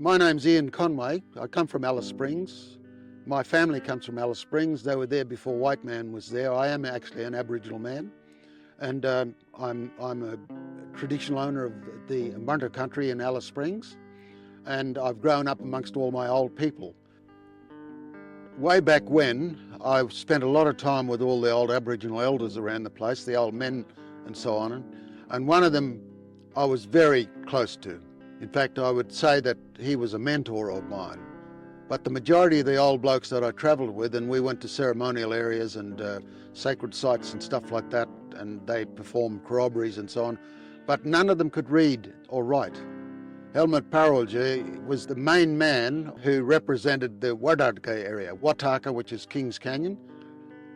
My name's Conway. I come from Alice Springs. My family comes from Alice Springs. They were there before white man was there. I am actually an Aboriginal man, and I'm a traditional owner of the Mbunta country in Alice Springs, and I've grown up amongst all my old people. Way back when, I spent a lot of time with all the old Aboriginal elders around the place, the old men and so on, and one of them I was very close to. In fact, I would say that he was a mentor of mine. But the majority of the old blokes that I travelled with, and we went to ceremonial areas and sacred sites and stuff like that, and they performed corroborees and so on, but none of them could read or write. Helmut Parolje was the main man who represented the Wataka area, Wataka, which is Kings Canyon,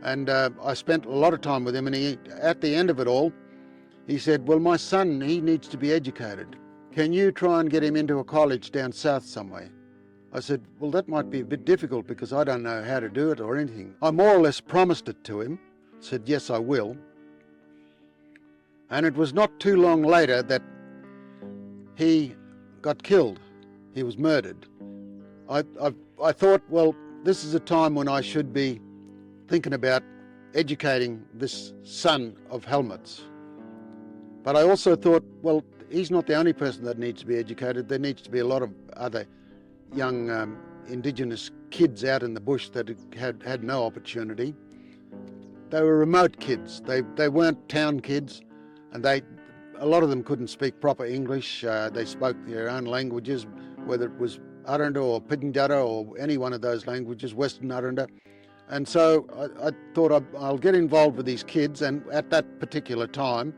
and I spent a lot of time with him, and at the end of it all, he said, well, my son, he needs to be educated. Can you try and get him into a college down south somewhere? I said, well, that might be a bit difficult because I don't know how to do it or anything. I more or less promised it to him, said, yes, I will. And it was not too long later that he got killed. He was murdered. I thought, well, this is a time when I should be thinking about educating this son of Helmut's. But I also thought, well, he's not the only person that needs to be educated. There needs to be a lot of other young Indigenous kids out in the bush that had no opportunity. They were remote kids. They weren't town kids, and a lot of them couldn't speak proper English. They spoke their own languages, whether it was Arrernte or Pidgindara or any one of those languages, Western Arrernte. And so I thought I'll get involved with these kids, and at that particular time,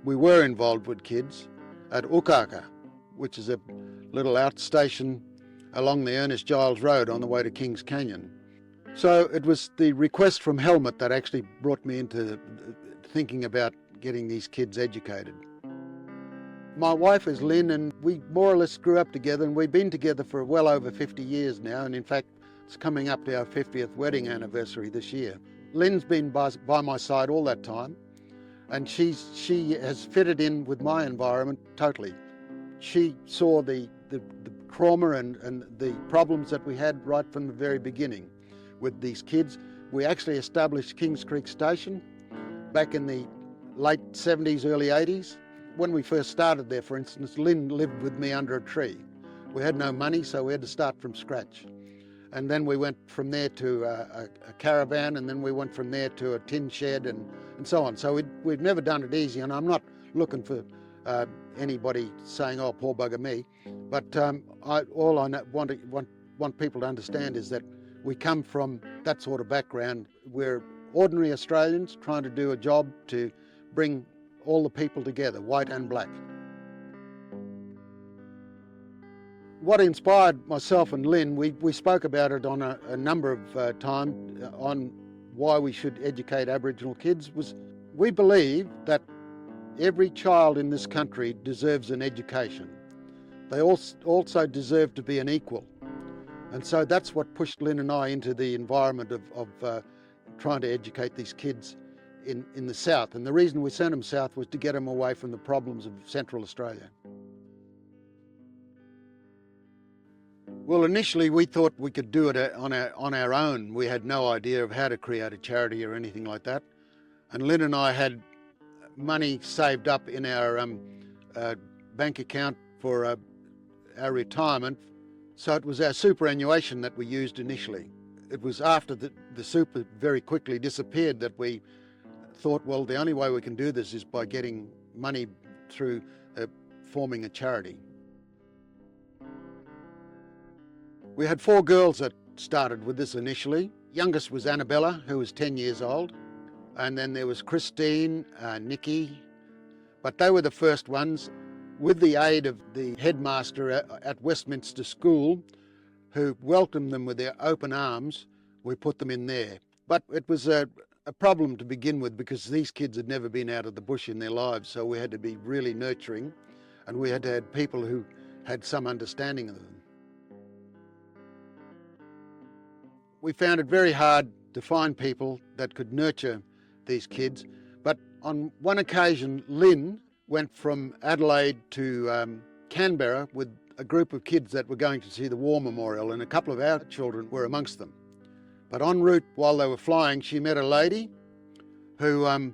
we were involved with kids at Ukaka, which is a little outstation along the Ernest Giles Road on the way to Kings Canyon. So it was the request from Helmut that actually brought me into thinking about getting these kids educated. My wife is Lynn, and we more or less grew up together, and we've been together for well over 50 years now, and in fact it's coming up to our 50th wedding anniversary this year. Lynn's been by my side all that time, and she has fitted in with my environment totally. She saw the trauma and the problems that we had right from the very beginning with these kids. We actually established Kings Creek Station back in the late 70s, early 80s. When we first started there, for instance, Lynn lived with me under a tree. We had no money, so we had to start from scratch. And then we went from there to a caravan, and then we went from there to a tin shed and so on. So we've never done it easy, and I'm not looking for anybody saying, oh, poor bugger me. But all I want people to understand is that we come from that sort of background. We're ordinary Australians trying to do a job to bring all the people together, white and black. What inspired myself and Lynn, we spoke about it on a number of times on why we should educate Aboriginal kids, was we believe that every child in this country deserves an education. They also deserve to be an equal. And so that's what pushed Lynn and I into the environment of trying to educate these kids in the south. And the reason we sent them south was to get them away from the problems of Central Australia. Well, initially we thought we could do it on our own. We had no idea of how to create a charity or anything like that. And Lynn and I had money saved up in our bank account for our retirement. So it was our superannuation that we used initially. It was after the super very quickly disappeared that we thought, well, the only way we can do this is by getting money through forming a charity. We had 4 girls that started with this initially. Youngest was Annabella, who was 10 years old. And then there was Christine, Nikki. But they were the first ones, with the aid of the headmaster at Westminster School, who welcomed them with their open arms. We put them in there. But it was a problem to begin with because these kids had never been out of the bush in their lives, so we had to be really nurturing, and we had to have people who had some understanding of them. We found it very hard to find people that could nurture these kids, but on one occasion Lynn went from Adelaide to Canberra with a group of kids that were going to see the War Memorial, and a couple of our children were amongst them. But en route, while they were flying, she met a lady who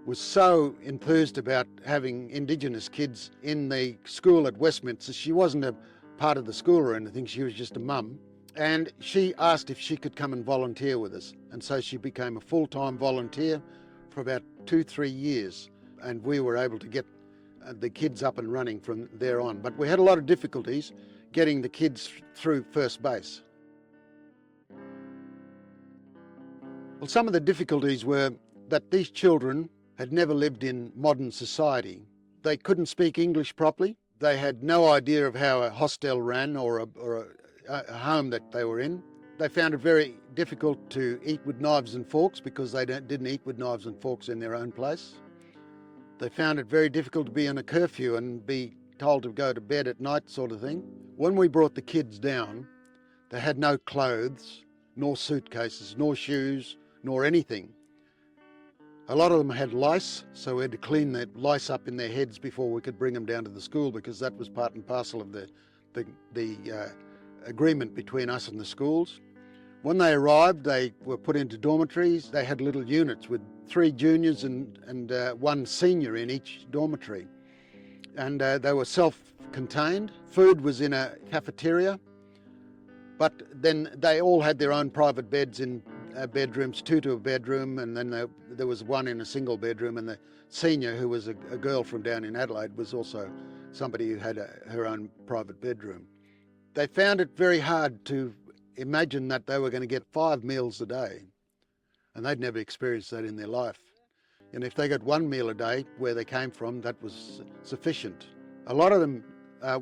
was so enthused about having Indigenous kids in the school at Westminster. She wasn't a part of the school or anything, she was just a mum. And she asked if she could come and volunteer with us. And so she became a full-time volunteer for about 2-3 years. And we were able to get the kids up and running from there on. But we had a lot of difficulties getting the kids through first base. Well, some of the difficulties were that these children had never lived in modern society. They couldn't speak English properly. They had no idea of how a hostel ran or a home that they were in. They found it very difficult to eat with knives and forks because they didn't eat with knives and forks in their own place. They found it very difficult to be on a curfew and be told to go to bed at night, sort of thing. When we brought the kids down, they had no clothes, nor suitcases, nor shoes, nor anything. A lot of them had lice, so we had to clean the lice up in their heads before we could bring them down to the school, because that was part and parcel of the agreement between us and the schools. When they arrived, they were put into dormitories. They had little units with 3 juniors and 1 senior in each dormitory. And they were self-contained. Food was in a cafeteria, but then they all had their own private beds in bedrooms, 2 to a bedroom, and then there was 1 in a single bedroom, and the senior, who was a girl from down in Adelaide, was also somebody who had her own private bedroom. They found it very hard to imagine that they were going to get 5 meals a day, and they'd never experienced that in their life. And if they got 1 meal a day where they came from, that was sufficient. A lot of them,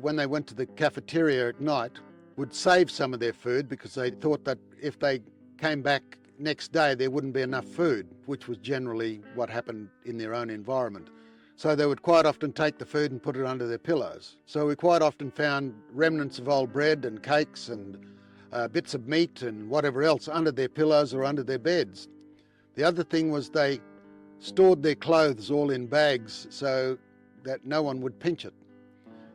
when they went to the cafeteria at night, would save some of their food because they thought that if they came back next day there wouldn't be enough food, which was generally what happened in their own environment. So they would quite often take the food and put it under their pillows. So we quite often found remnants of old bread and cakes and bits of meat and whatever else under their pillows or under their beds. The other thing was they stored their clothes all in bags so that no one would pinch it.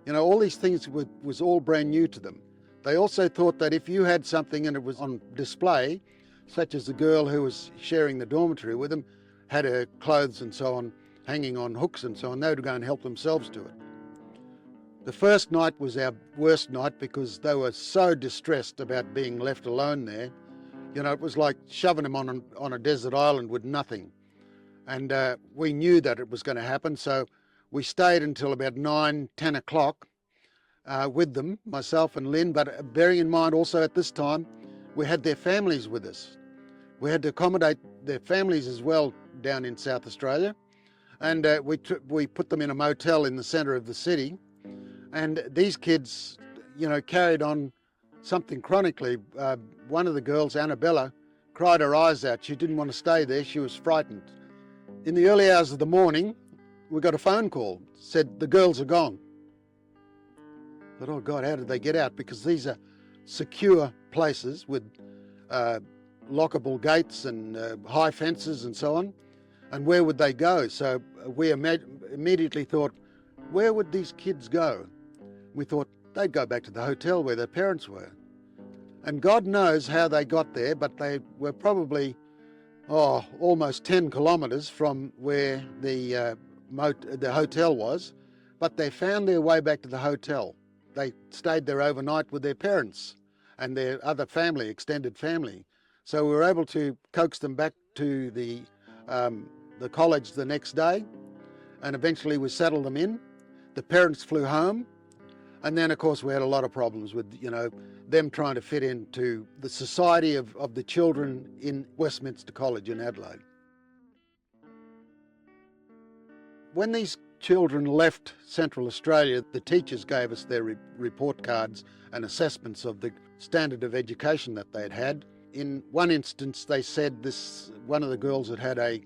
You know, all these things was all brand new to them. They also thought that if you had something and it was on display, such as the girl who was sharing the dormitory with them, had her clothes and so on hanging on hooks and so on, they would go and help themselves to it. The first night was our worst night because they were so distressed about being left alone there. You know, it was like shoving them on a desert island with nothing. And we knew that it was going to happen, so we stayed until about 9-10 o'clock with them, myself and Lynn, but bearing in mind also at this time, we had their families with us. We had to accommodate their families as well down in South Australia. And we put them in a motel in the centre of the city. And these kids, you know, carried on something chronically. One of the girls, Annabella, cried her eyes out. She didn't want to stay there. She was frightened. In the early hours of the morning, we got a phone call. Said the girls are gone. I thought, oh God, how did they get out? Because these are secure places with lockable gates and high fences and so on. And where would they go? So we immediately thought, where would these kids go? We thought they'd go back to the hotel where their parents were. And God knows how they got there, but they were probably almost 10 kilometres from where the hotel was, but they found their way back to the hotel. They stayed there overnight with their parents and their other family, extended family. So we were able to coax them back to the college the next day, and eventually we settled them in. The parents flew home, and then of course we had a lot of problems with, you know, them trying to fit into the society of the children in Westminster College in Adelaide. When these children left Central Australia, the teachers gave us their report cards and assessments of the standard of education that they'd had. In one instance, they said one of the girls had a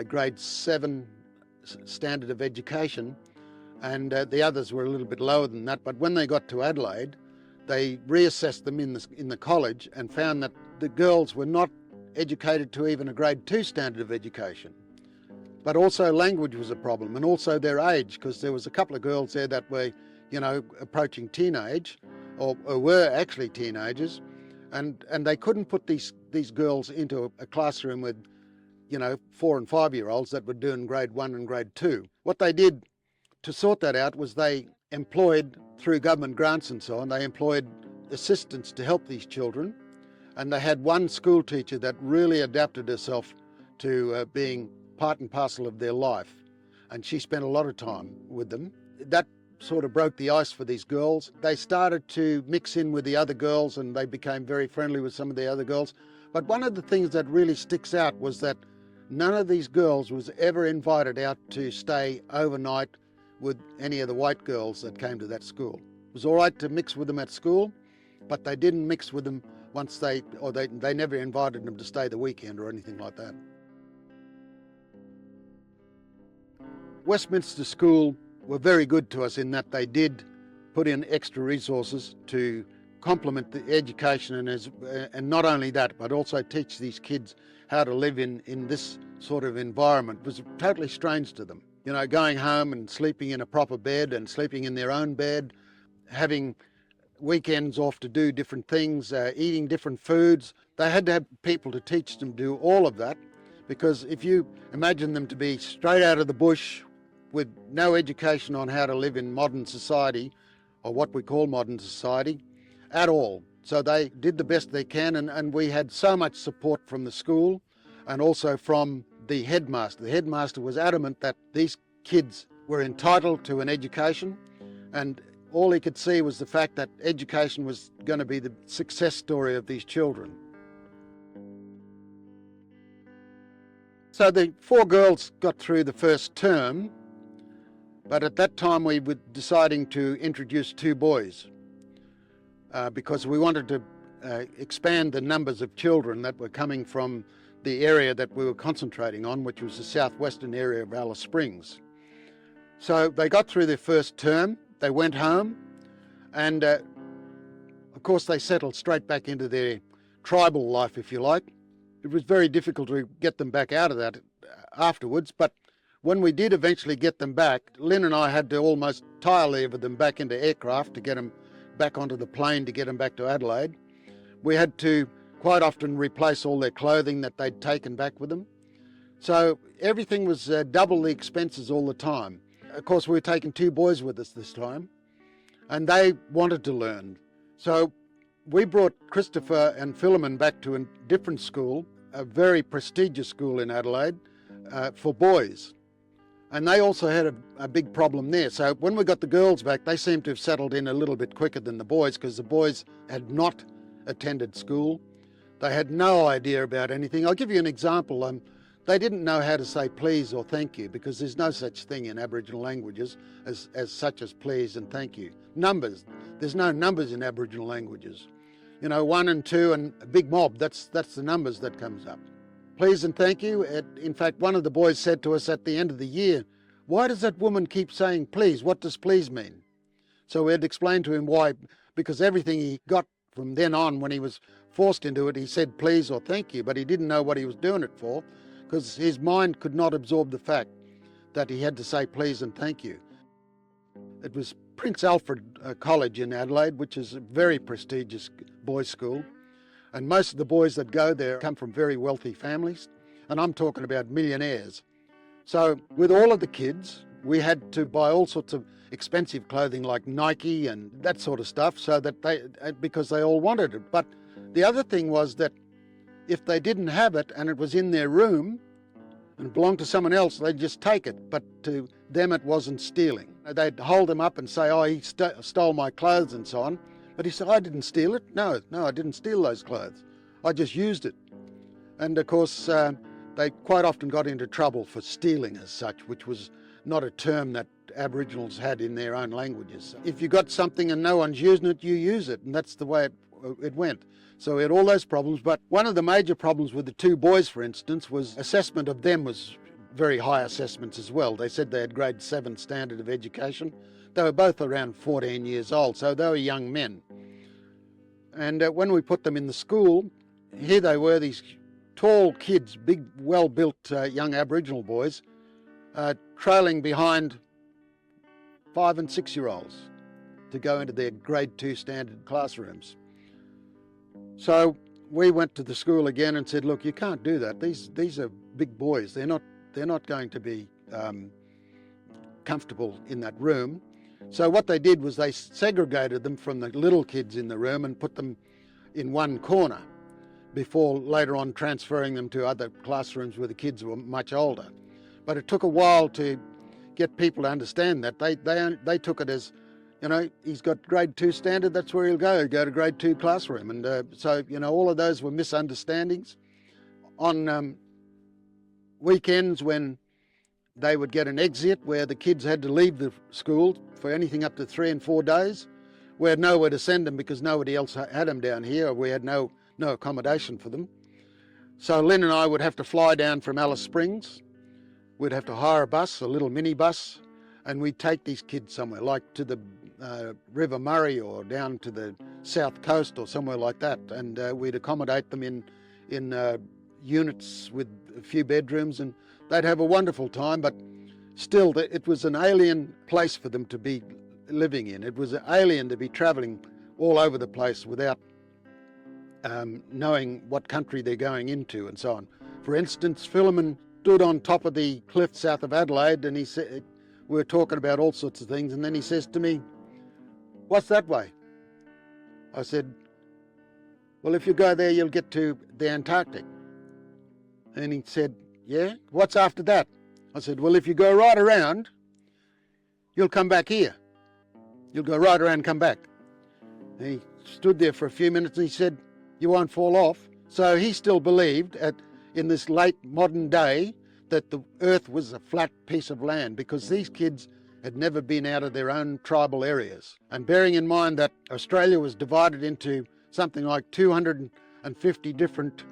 grade 7 standard of education, and the others were a little bit lower than that. But when they got to Adelaide, they reassessed them in the college and found that the girls were not educated to even a grade 2 standard of education. But also language was a problem, and also their age, because there was a couple of girls there that were approaching teenage, or were actually teenagers, and they couldn't put these girls into a classroom with 4 and 5 year olds that were doing grade 1 and grade 2. What they did to sort that out was they employed, through government grants and so on, they employed assistants to help these children, and they had one school teacher that really adapted herself to being part and parcel of their life, and she spent a lot of time with them. That sort of broke the ice for these girls. They started to mix in with the other girls, and they became very friendly with some of the other girls. But one of the things that really sticks out was that none of these girls was ever invited out to stay overnight with any of the white girls that came to that school. It was all right to mix with them at school, but they didn't mix with them once they never invited them to stay the weekend or anything like that. Westminster School were very good to us in that they did put in extra resources to complement the education, and not only that, but also teach these kids how to live in this sort of environment. It was totally strange to them. Going home and sleeping in a proper bed and sleeping in their own bed, having weekends off to do different things, eating different foods. They had to have people to teach them to do all of that, because if you imagine them to be straight out of the bush with no education on how to live in modern society, or what we call modern society, at all. So they did the best they can, and we had so much support from the school and also from the headmaster. The headmaster was adamant that these kids were entitled to an education, and all he could see was the fact that education was going to be the success story of these children. So the 4 girls got through the first term, but at that time we were deciding to introduce 2 boys because we wanted to expand the numbers of children that were coming from the area that we were concentrating on, which was the southwestern area of Alice Springs. So they got through their first term, they went home, and of course they settled straight back into their tribal life, if you like. It was very difficult to get them back out of that afterwards, but when we did eventually get them back, Lynn and I had to almost tire lever them back into aircraft to get them back onto the plane to get them back to Adelaide. We had to quite often replace all their clothing that they'd taken back with them. So everything was double the expenses all the time. Of course, we were taking 2 boys with us this time, and they wanted to learn. So we brought Christopher and Philemon back to a different school, a very prestigious school in Adelaide, for boys. And they also had a big problem there. So when we got the girls back, they seemed to have settled in a little bit quicker than the boys, because the boys had not attended school. They had no idea about anything. I'll give you an example. They didn't know how to say please or thank you, because there's no such thing in Aboriginal languages as such as please and thank you. Numbers. There's no numbers in Aboriginal languages. 1 and 2 and a big mob, that's the numbers that comes up. Please and thank you. In fact, one of the boys said to us at the end of the year, "Why does that woman keep saying please? What does please mean?" So we had to explain to him why, because everything he got from then on, when he was forced into it, he said please or thank you, but he didn't know what he was doing it for, because his mind could not absorb the fact that he had to say please and thank you. It was Prince Alfred College in Adelaide, which is a very prestigious boys' school. And most of the boys that go there come from very wealthy families, and I'm talking about millionaires. So with all of the kids, we had to buy all sorts of expensive clothing like Nike and that sort of stuff, so that because they all wanted it. But the other thing was that if they didn't have it and it was in their room and it belonged to someone else, they'd just take it. But to them, it wasn't stealing. They'd hold them up and say, "Oh, he stole my clothes," and so on. But he said, "I didn't steal it. No, I didn't steal those clothes. I just used it." And of course, they quite often got into trouble for stealing as such, which was not a term that Aboriginals had in their own languages. If you got something and no one's using it, you use it, and that's the way it went. So we had all those problems, but one of the major problems with the 2 boys, for instance, was assessment of them was very high assessments as well. They said they had grade 7 standard of education. They were both around 14 years old, so they were young men. And when we put them in the school, here they were, these tall kids, big, well-built young Aboriginal boys, trailing behind 5 and 6 year olds. to go into their grade 2 standard classrooms. So we went to the school again and said, look, you can't do that. These are big boys. They're not going to be comfortable in that room. So what they did was they segregated them from the little kids in the room and put them in one corner before later on transferring them to other classrooms where the kids were much older. But it took a while to get people to understand that. They took it as, you know, he's got grade 2 standard, that's where he'll go to grade 2 classroom. And so, you know, all of those were misunderstandings. On weekends when they would get an exit where the kids had to leave the school for anything up to 3 and 4 days, we had nowhere to send them because nobody else had them down here, or we had no accommodation for them. So Lynn and I would have to fly down from Alice Springs. We'd have to hire a bus, a little mini bus, and we'd take these kids somewhere, like to the River Murray or down to the south coast or somewhere like that, and we'd accommodate them in units with a few bedrooms, and they'd have a wonderful time. But still, it was an alien place for them to be living in. It was alien to be travelling all over the place without knowing what country they're going into and so on. For instance, Philemon stood on top of the cliff south of Adelaide, and he said, we were talking about all sorts of things, and then he says to me, "What's that way?" I said, "Well, if you go there, you'll get to the Antarctic." And he said, "Yeah, what's after that?" I said, "Well, if you go right around, you'll come back here. You'll go right around and come back." And he stood there for a few minutes and he said, "You won't fall off." So he still believed in this late modern day that the earth was a flat piece of land, because these kids had never been out of their own tribal areas. And bearing in mind that Australia was divided into something like 250 different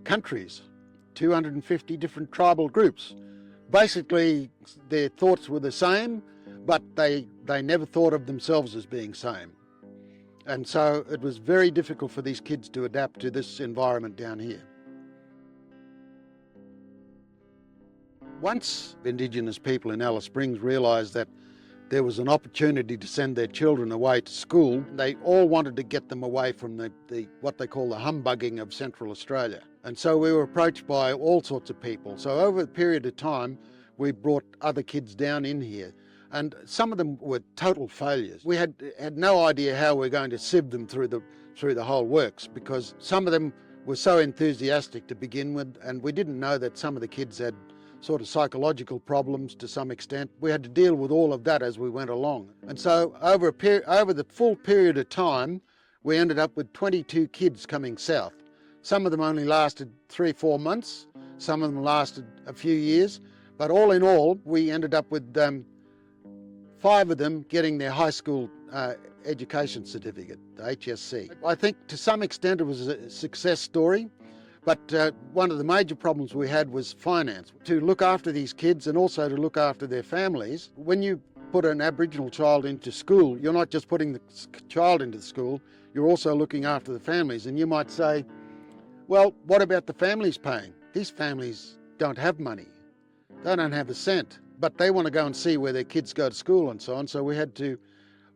countries, 250 different tribal groups. Basically, their thoughts were the same, but they never thought of themselves as being same. And so it was very difficult for these kids to adapt to this environment down here. Once Indigenous people in Alice Springs realised that there was an opportunity to send their children away to school, they all wanted to get them away from the what they call the humbugging of Central Australia. And so we were approached by all sorts of people. So over a period of time, we brought other kids down in here. And some of them were total failures. We had no idea how we were going to sieve them through the whole works, because some of them were so enthusiastic to begin with, and we didn't know that some of the kids had sort of psychological problems to some extent. We had to deal with all of that as we went along. And so over the full period of time, we ended up with 22 kids coming south. Some of them only lasted 3-4 months, some of them lasted a few years, but all in all, we ended up with 5 of them getting their high school education certificate, the HSC. I think to some extent it was a success story, but one of the major problems we had was finance. To look after these kids and also to look after their families. When you put an Aboriginal child into school, you're not just putting the child into the school, you're also looking after the families. And you might say, well, what about the families paying? These families don't have money. They don't have a cent, but they want to go and see where their kids go to school and so on. So we had to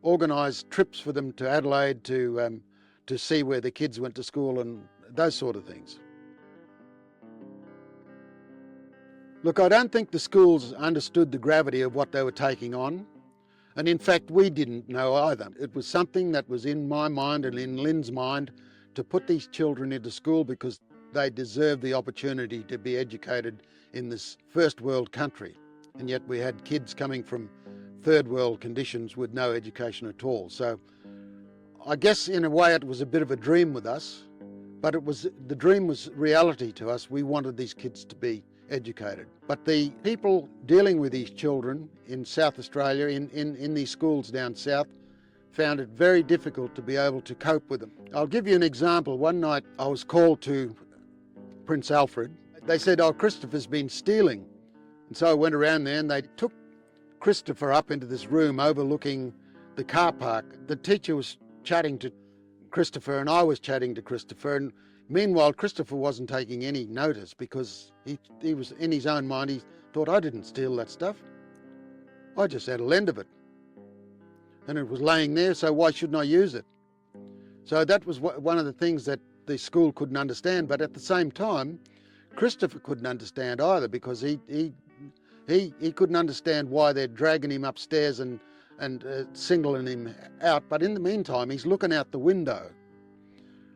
organise trips for them to Adelaide to see where the kids went to school and those sort of things. Look, I don't think the schools understood the gravity of what they were taking on. And in fact, we didn't know either. It was something that was in my mind and in Lynn's mind to put these children into school because they deserved the opportunity to be educated in this first world country. And yet we had kids coming from third world conditions with no education at all. So I guess in a way it was a bit of a dream with us, but the dream was reality to us. We wanted these kids to be educated. But the people dealing with these children in South Australia, in these schools down south, found it very difficult to be able to cope with them. I'll give you an example. One night I was called to Prince Alfred. They said, "Oh, Christopher's been stealing." And so I went around there and they took Christopher up into this room overlooking the car park. The teacher was chatting to Christopher and I was chatting to Christopher, and meanwhile Christopher wasn't taking any notice because he was in his own mind. He thought, "I didn't steal that stuff. I just had a lend of it." and it was laying there, so why shouldn't I use it? So that was one of the things that the school couldn't understand, but at the same time, Christopher couldn't understand either, because he couldn't understand why they're dragging him upstairs and singling him out. But in the meantime, he's looking out the window.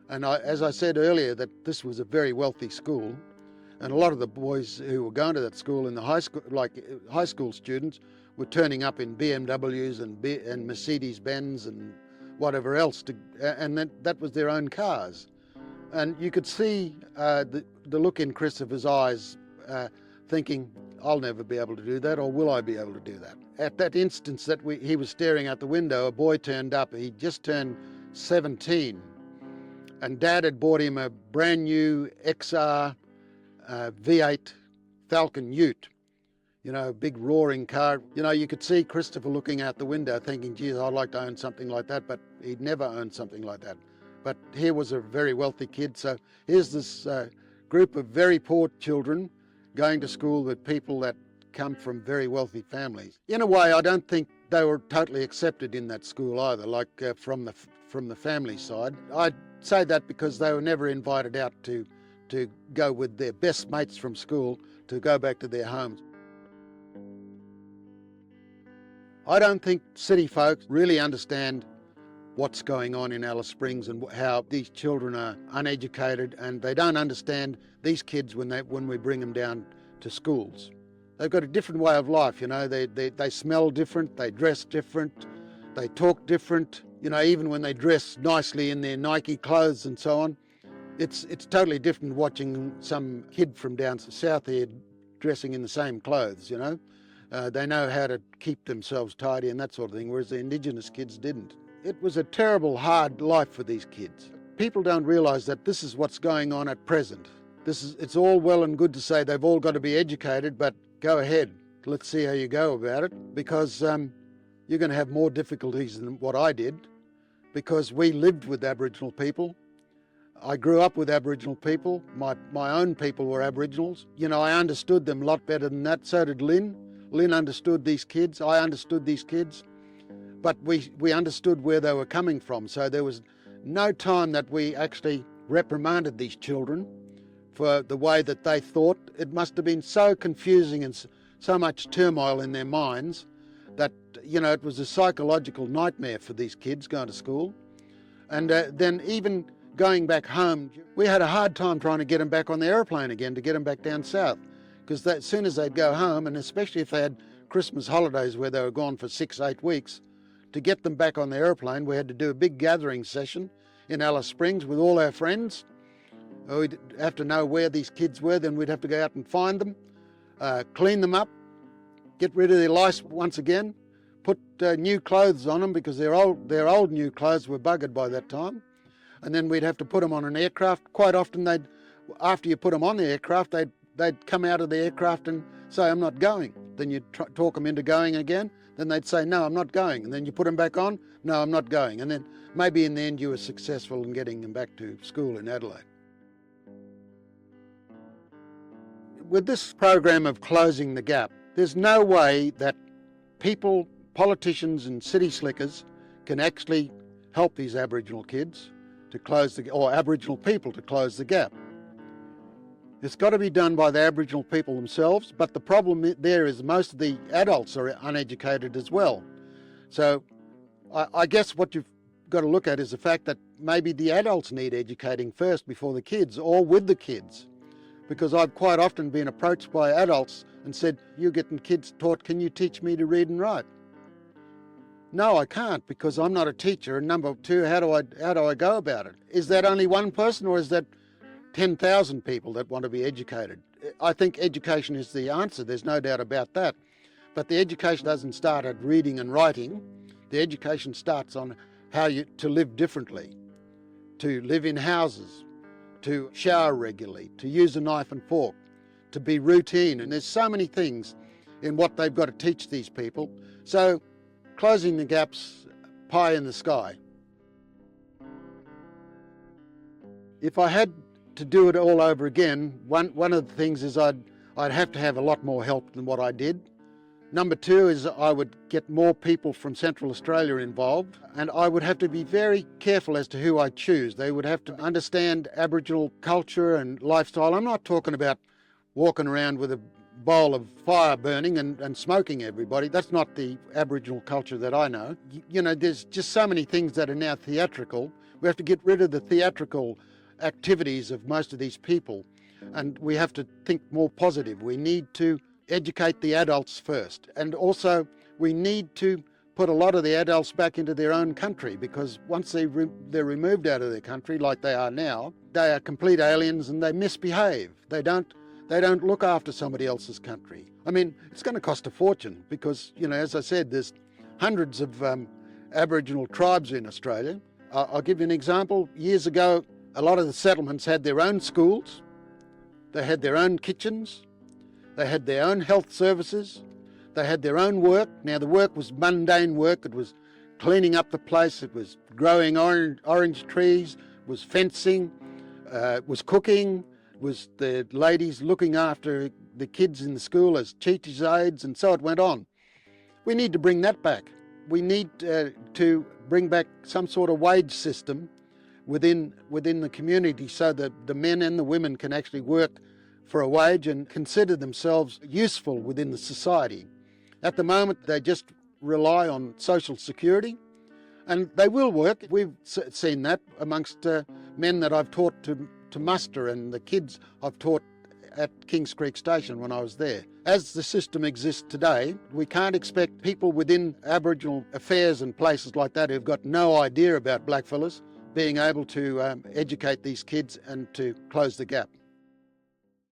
And as I said earlier, that this was a very wealthy school, and a lot of the boys who were going to that school in the high school, like high school students, were turning up in BMWs and Mercedes-Benz and whatever else, and that was their own cars. And you could see the look in Christopher's eyes, thinking, I'll never be able to do that, or will I be able to do that? At that instance that he was staring out the window, a boy turned up. He just turned 17, and Dad had bought him a brand new XR V8 Falcon Ute, you know, a big roaring car. You know, you could see Christopher looking out the window thinking, geez, I'd like to own something like that, but he'd never owned something like that. But here was a very wealthy kid. So here's this group of very poor children going to school with people that come from very wealthy families. In a way, I don't think they were totally accepted in that school either, like from the family side. I'd say that because they were never invited out to go with their best mates from school to go back to their homes. I don't think city folks really understand what's going on in Alice Springs and how these children are uneducated, and they don't understand these kids when we bring them down to schools. They've got a different way of life, you know. They smell different, they dress different, they talk different. You know, even when they dress nicely in their Nike clothes and so on, it's totally different watching some kid from down south here dressing in the same clothes, you know. They know how to keep themselves tidy and that sort of thing, whereas the Indigenous kids didn't. It was a terrible, hard life for these kids. People don't realise that this is what's going on at present. It's all well and good to say they've all got to be educated, but go ahead, let's see how you go about it, because you're going to have more difficulties than what I did, because we lived with Aboriginal people. I grew up with Aboriginal people. My own people were Aboriginals. You know, I understood them a lot better than that. So did Lynn. Lynn understood these kids. I understood these kids. But we understood where they were coming from. So there was no time that we actually reprimanded these children for the way that they thought. It must have been so confusing and so much turmoil in their minds that, you know, it was a psychological nightmare for these kids going to school. And then even going back home, we had a hard time trying to get them back on the aeroplane again to get them back down south. Because as soon as they'd go home, and especially if they had Christmas holidays where they were gone for 6-8 weeks, to get them back on the aeroplane, we had to do a big gathering session in Alice Springs with all our friends. We'd have to know where these kids were, then we'd have to go out and find them, clean them up, get rid of their lice once again, put new clothes on them because their old new clothes were buggered by that time. And then we'd have to put them on an aircraft. Quite often, after you put them on the aircraft, they'd come out of the aircraft and say, I'm not going. Then you'd talk them into going again. Then they'd say, no, I'm not going. And then you put them back on, no, I'm not going. And then maybe in the end you were successful in getting them back to school in Adelaide. With this program of closing the gap, there's no way that people, politicians and city slickers can actually help these Aboriginal kids to close or Aboriginal people to close the gap. It's got to be done by the Aboriginal people themselves, but the problem there is most of the adults are uneducated as well. So I guess what you've got to look at is the fact that maybe the adults need educating first before the kids, or with the kids. Because I've quite often been approached by adults and said, you're getting kids taught, can you teach me to read and write? No, I can't, because I'm not a teacher. And number two, how do I go about it? Is that only one person, or is that 10,000 people that want to be educated? I think education is the answer, there's no doubt about that. But the education doesn't start at reading and writing. The education starts on how to live differently, to live in houses, to shower regularly, to use a knife and fork, to be routine. And there's so many things in what they've got to teach these people. So closing the gap's pie in the sky. If I had to do it all over again, one of the things is I'd have to have a lot more help than what I did. Number two is I would get more people from Central Australia involved, and I would have to be very careful as to who I choose. They would have to understand Aboriginal culture and lifestyle. I'm not talking about walking around with a bowl of fire burning and smoking everybody. That's not the Aboriginal culture that I know. You know, there's just so many things that are now theatrical. We have to get rid of the theatrical activities of most of these people, and we have to think more positive. We need to educate the adults first, and also we need to put a lot of the adults back into their own country, because once they're removed out of their country like they are now, they are complete aliens and they misbehave. They don't look after somebody else's country. I mean, it's going to cost a fortune because, you know, as I said, there's hundreds of Aboriginal tribes in Australia. I'll give you an example. Years ago, a lot of the settlements had their own schools, they had their own kitchens, they had their own health services, they had their own work. Now, the work was mundane work. It was cleaning up the place, it was growing orange trees, it was fencing, it was cooking, it was the ladies looking after the kids in the school as teachers' aides, and so it went on. We need to bring that back. We need to bring back some sort of wage system within the community so that the men and the women can actually work for a wage and consider themselves useful within the society. At the moment, they just rely on social security, and they will work. We've seen that amongst men that I've taught to muster, and the kids I've taught at Kings Creek Station when I was there. As the system exists today, we can't expect people within Aboriginal affairs and places like that who've got no idea about blackfellas being able to educate these kids and to close the gap.